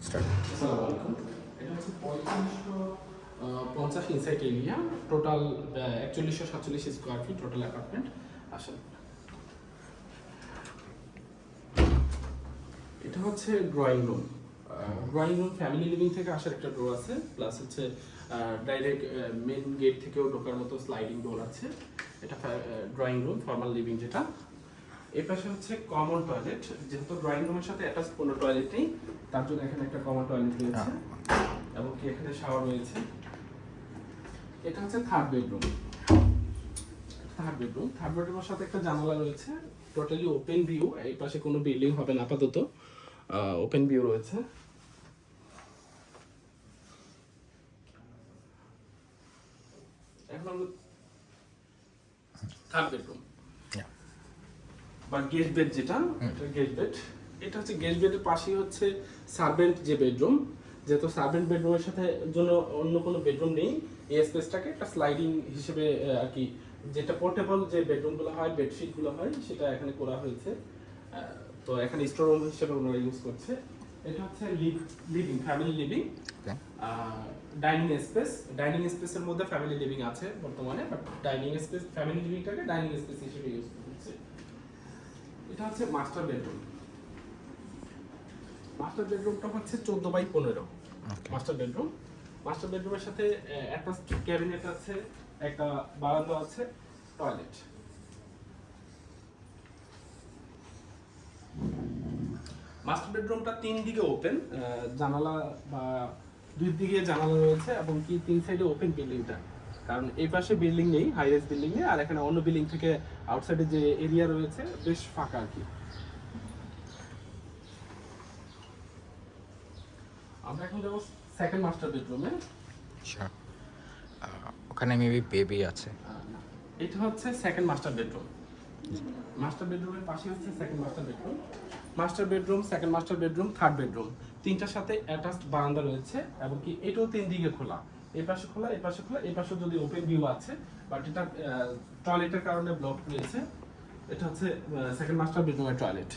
Start. আসসালামু আলাইকুম। এটা হচ্ছে 4550 inside area, total 4147 square feet total apartment. আসলে এটা হচ্ছে drawing room. Drawing room family living থেকে আসার একটা ডোর আছে, প্লাস হচ্ছে ডাইরেক্ট মেন গেট থেকেও ঢোকার মতো স্লাইডিং ডোর আছে। এটা ড্রয়িং রুম ফর্মাল লিভিং যেটা। এই পাশে হচ্ছে কমন টয়লেট, যেহেতু ড্রয়িং রুমের সাথে অ্যাটাচ কোনো টয়লেট নেই, তার জন্য এখানে একটা কমন টয়লেট রয়েছে এবং কি এখানে শাওয়ার রয়েছে। এটা হচ্ছে থার্ড বেডরুম। থার্ড বেডরুমের সাথে একটা জানালা রয়েছে, টোটালি ওপেন ভিউ। এই পাশে কোনো বিল্ডিং হবে না আপাতত, ওপেন ভিউ রয়েছে। এখন থার্ড বেডরুম বা গেস্ট বেড যেটা, এটা গেস্ট বেড। এটা হচ্ছে গেস্ট বেডের পাশেই হচ্ছে সার্ভেন্ট যে বেডরুম, যেহেতু সার্ভেন্ট বেডরুমের সাথে জন্য অন্য কোনো বেডরুম নেই, এই স্পেসটাকে একটা স্লাইডিং হিসেবে আর কি, যেটা পোর্টেবল যে বেডরুমগুলো হয়, বেডশিটগুলো হয়, সেটা এখানে করা হয়েছে। তো এখানে স্টোর রুম হিসেবে ওনারা ইউজ করছে। এটা হচ্ছে living, family living. Dining space, dining স্পেসের মধ্যে ফ্যামিলি লিভিং আছে বর্তমানে, বাট ডাইনিং স্পেস, ফ্যামিলি লিভিংটাকে ডাইনিং স্পেস হিসেবে ইউজ করছে। এটা হচ্ছে মাস্টার বেডরুম। মাস্টার বেডরুমটা হচ্ছে 14x15 মাস্টার বেডরুম। মাস্টার বেডরুমের সাথে অ্যাটাচ ক্যাবিনেট আছে, একটা বারান্দা আছে, টয়লেট। মাস্টার বেডরুমটা 3 দিকে ওপেন, জানালা বা 2 দিকে জানালা রয়েছে এবং কি 3 সাইডে ওপেন বিল্ডিংটা, কারণ এই পাশে বিল্ডিং নেই, হাই রাইজ বিল্ডিং নেই, আর এখানে অন্য বিল্ডিং থেকে আউটসাইডে যে এরিয়া রয়েছে বেশ ফাঁকা আর কি। আমরা এখন যাব সেকেন্ড মাস্টার বেডরুমে। ওখানে মেবি বেবি আছে। এটা হচ্ছে সেকেন্ড মাস্টার বেডরুম। মাস্টার বেডরুমের পাশে হচ্ছে second master bedroom. Master bedroom, second master bedroom, third bedroom, তিনটার সাথে অ্যাটাচড বারান্দা রয়েছে এবং কি এটাও 3 দিকে খোলা, এই পাশে খোলা, এই পাশে খোলা, এই পাশে যদি ওপেন ভিউ আছে, বাট এটা টয়লেটের কারণে ব্লক রয়েছে। এটা হচ্ছে সেকেন্ড মাস্টার বেডরুমের টয়লেট।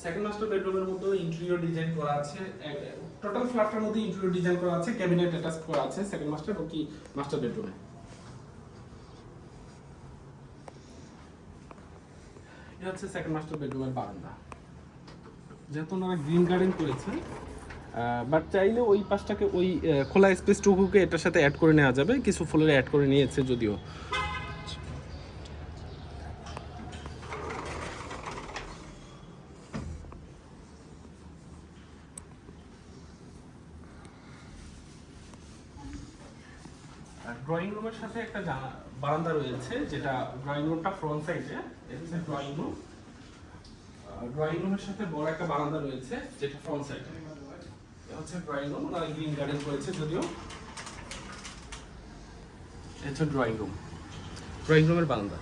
সেকেন্ড মাস্টার বেডরুমের মধ্যে ইন্টেরিয়র ডিজাইন করা আছে, টোটাল ফ্ল্যাটটার মধ্যে ইন্টেরিয়র ডিজাইন করা আছে, ক্যাবিনেট অ্যাটাচ করা আছে সেকেন্ড মাস্টার এবং কি মাস্টার বেডরুমে। এটা হচ্ছে সেকেন্ড মাস্টার বেডরুমের বারান্দা। যেহেতু ওনারা গ্রিন গার্ডেন করেছে, বাট চাইলে ওই পাশটাকে ওই খোলা স্পেসটুকুকে এটার সাথে অ্যাড করে নেওয়া যাবে, কিছু ফুলের অ্যাড করে নিয়েছে যদিও। ড্রয়িং রুমের সাথে একটা বারান্দা রয়েছে, যেটা ড্রয়িং রুমটা ফ্রন্ট সাইডে। এটা হচ্ছে ড্রয়িং রুম। ড্রয়িং রুমের সাথে বড় একটা বারান্দা রয়েছে, যেটা ফ্রন্ট সাইডে। এটা হচ্ছে ড্রয়িং রুম, ওনারা গ্রিন গার্ডেন করেছে যদিও। এটা হচ্ছে ড্রয়িং রুম, ড্রয়িং রুমের বারান্দা।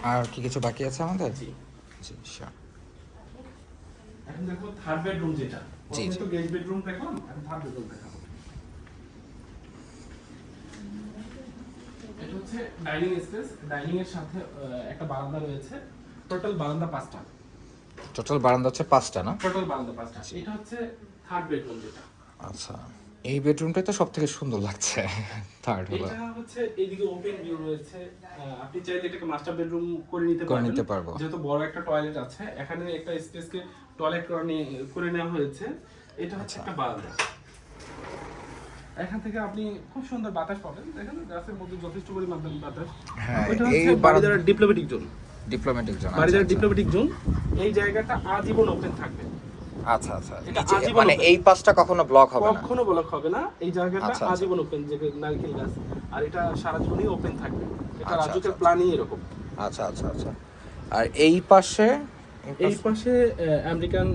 আর কি কিছু বাকি আছে আমাদের? জি জি শিওর। এখন দেখো থার্ড বেডরুম যেটা, জি, প্রথমে তো গেস্ট বেডরুম দেখলাম, এখন থার্ড বেডরুম দেখাবো। এটা হচ্ছে ডাইনিং স্পেস, ডাইনিং এর সাথে একটা বারান্দা রয়েছে, টোটাল বারান্দা 5টা। টোটাল বারান্দা হচ্ছে 5টা না? টোটাল বারান্দা 5টা। এটা হচ্ছে থার্ড বেডরুম যেটা। আচ্ছা, এই বেডরুমটাই তো সব থেকে সুন্দর লাগছে। থার্ড হলো। এটা হচ্ছে এইদিকে ওপেন ভিউ রয়েছে, আপনি চাইলে এটাকে মাস্টার বেডরুম করে নিতে পারবো। যেহেতু বড় একটা টয়লেট আছে, এখানে একটা স্পেসকে টয়লেট করে নেওয়া হয়েছে। এটা হচ্ছে একটা বারান্দা, এখান থেকে আপনি খুব সুন্দর বাতাস পাবেন। দেখেন গাছের মধ্যে যথেষ্ট পরিমাণ বাতাস। হ্যাঁ, এটা এই হচ্ছে Baridhara diplomatic zone. Diplomatic zone. Baridhara diplomatic zone, এই জায়গাটা আজীবন ওপেন থাকবে। আচ্ছা আচ্ছা, এটা নিচে আজীবন মানে open। এই পাশটা কখনো ব্লক হবে না? কখনো ব্লক হবে না, এই জায়গাটা আচ্ছা, আজীবন ওপেন, যে নারকেল গাছ, আর এটা সারা জীবনই ওপেন থাকবে। এটা আচ্ছা, রাজুকের আচ্ছা। প্ল্যানই এরকম। আচ্ছা আচ্ছা আচ্ছা। আর এই পাশে এই পাশে আমেরিকান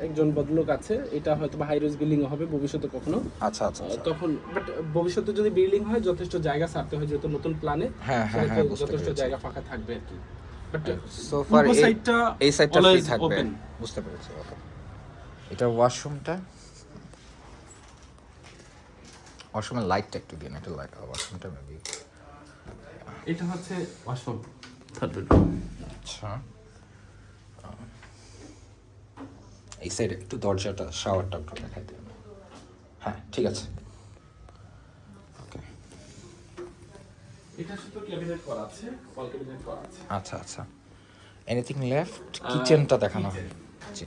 একজন ভদ্রলোক আছে, এটা হয়তো হাই রাইজ বিল্ডিং হবে ভবিষ্যতে কখনো। আচ্ছা আচ্ছা আচ্ছা। তখন বাট ভবিষ্যতে যদি বিল্ডিং হয় যথেষ্ট জায়গা ছাড়তে হয়, যেহেতু নতুন প্ল্যানে হ্যাঁ হ্যাঁ হ্যাঁ, বুঝতে যথেষ্ট পেরেছি। জায়গা ফাঁকা থাকবে আর কি। বাট সো ফার পূর্ব সাইডটা এই সাইডটা ফ্রি অলওয়েজ থাকবে। ওপেন। বুঝতে পেরেছি, ওকে। এটা ওয়াশরুমটা, ওয়াশরুমের লাইটটা একটু দিন, এটা লাইট ওয়াশরুমটা মেবি এটা হচ্ছে ওয়াশরুম, থার্ড বেডরুম। আচ্ছা, এই সাইডে একটু দরজাটা শাওয়ারটা একটু দেখাই দিন। হ্যাঁ ঠিক আছে, ওকে। এটা শুধু ক্যাবিনেট করা আছে, ওয়াল ক্যাবিনেট করা আছে। আচ্ছা আচ্ছা, এনিথিং লেফট? কিচেনটা দেখানো হয়। জি,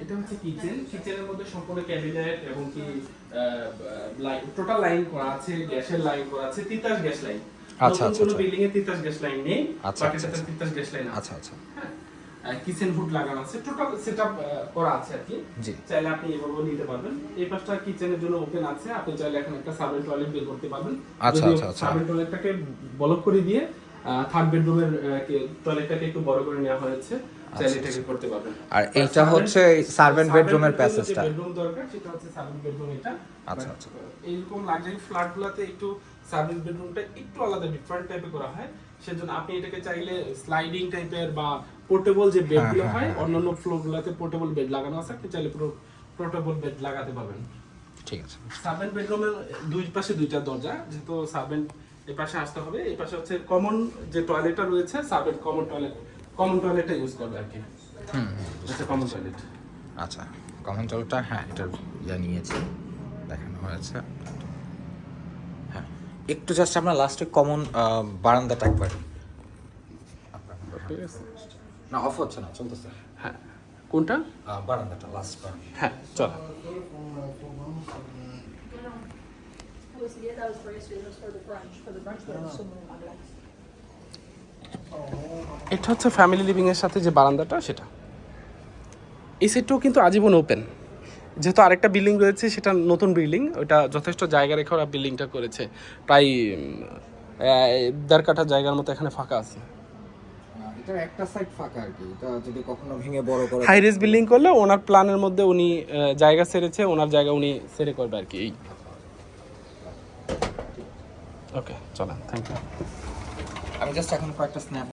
এটা হচ্ছে কিচেন। কিচেনের মধ্যে সম্পূর্ণ ক্যাবিনেট এবং কি টোটাল লাইন করা আছে, গ্যাসের লাইন করা আছে, তিতাস গ্যাস লাইন। আচ্ছা আচ্ছা কোনো বিল্ডিং এ তিতাস গ্যাস লাইন নেই, আচ্ছা, বাকিটাতে আচ্ছা, তিতাস গ্যাস লাইন আছে। আচ্ছা আচ্ছা, কিচেন হুড লাগানো আছে, টোটাল সেটআপ করা আছে আর কি। জি। চাইলে আপনি এভাবে নিতে পারবেন। এই পাশটা কিচেনের জন্য ওপেন আছে, আপনি চাইলে এখন একটা সাবেন টয়লেট বের করতে পারবেন। আচ্ছা আচ্ছা আচ্ছা, সাবেন টয়লেটটাকে ব্লক করে দিয়ে থার্ড বেডরুমের টয়লেটটাকে একটু বড় করে নেওয়া হয়েছে, চাইলে এটাকে করতে পারবেন। আর এইটা হচ্ছে সার্ভেন্ট বেডরুমের প্যাসেজটা। বেডরুম দরকার সেটা হচ্ছে সার্ভেন্ট বেডরুম এটা। আচ্ছা আচ্ছা, এইরকম লাক্সারি ফ্ল্যাটগুলোতে একটু সার্ভেন্ট বেডরুমটা একটু আলাদা ডিফারেন্ট টাইপে করা হয়। সেজন্য আপনি এটাকে চাইলে স্লাইডিং টাইপের বা পোর্টেবল যে বেডগুলো হয়, অন্যান্য ফ্লোরগুলোতে পোর্টেবল বেড লাগানো আছে, আপনি চাইলে পোর্টেবল বেড লাগাতে পারবেন। ঠিক আছে। সার্ভেন্ট বেডরুমের দুই পাশে দুইটা দরজা, যেহেতু সার্ভেন্ট এই পাশে আসতে হবে। এই পাশে হচ্ছে কমন যে টয়লেটটা রয়েছে, সার্ভেন্ট কমন টয়লেটটা ইউজ করবে আর কি। এটা কমন টয়লেট। আচ্ছা, কমন টয়লেটটা, হ্যাঁ এটার নিয়েছি, দেখানো হয়েছে। হ্যাঁ, একটু জাস্ট আমরা লাস্টে কমন বারান্দাটা একবার, ঠিক আছে। না অফ হচ্ছে না, চলতেছে। হ্যাঁ, কোনটা? বারান্দাটা লাস্ট বারান্দা। হ্যাঁ, চল। That was for yesterday, that was for the brunch, we have so many outlets. এটা হচ্ছে ফ্যামিলি লিভিং এর সাথে যে বারান্দাটা সেটা। এই সাইডটাও কিন্তু আজীবন ওপেন, যেহেতু আরেকটা বিল্ডিং রয়েছে, সেটা নতুন বিল্ডিং, ওটা যথেষ্ট জায়গা রেখে ওরা বিল্ডিংটা করেছে। প্রায় 1.5 কাঠা জায়গার মতো এখানে ফাঁকা আছে। এটা একটা সাইড ফাঁকা আর কি, এটা যদি কখনো ভেঙে বড় করে হাই রেজ বিল্ডিং করলে ওনার প্ল্যানের মধ্যে উনি জায়গা ছেড়েছে, ওনার জায়গা উনি ছেড়ে করবে আর কি। এই ওকে, চলেন, থ্যাংক ইউ। আমি জাস্ট এখন কয়েকটা স্ন্যাপ